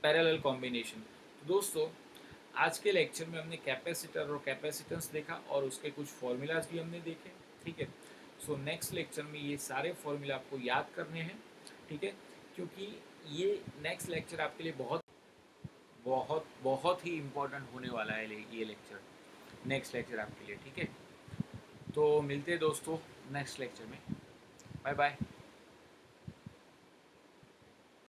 parallel combination. दोस्तों आज के लेक्चर में हमने कैपेसिटर और कैपेसिटेंस देखा और उसके कुछ फॉर्मूलाज भी हमने देखे, ठीक है. सो नेक्स्ट लेक्चर में ये सारे फॉर्मूला आपको याद करने हैं, ठीक है, क्योंकि ये नेक्स्ट लेक्चर आपके लिए बहुत बहुत बहुत ही इम्पोर्टेंट होने वाला है ये लेक्चर, नेक्स्ट लेक्चर आपके लिए, ठीक है. तो मिलते हैं दोस्तों नेक्स्ट लेक्चर में. Bye bye.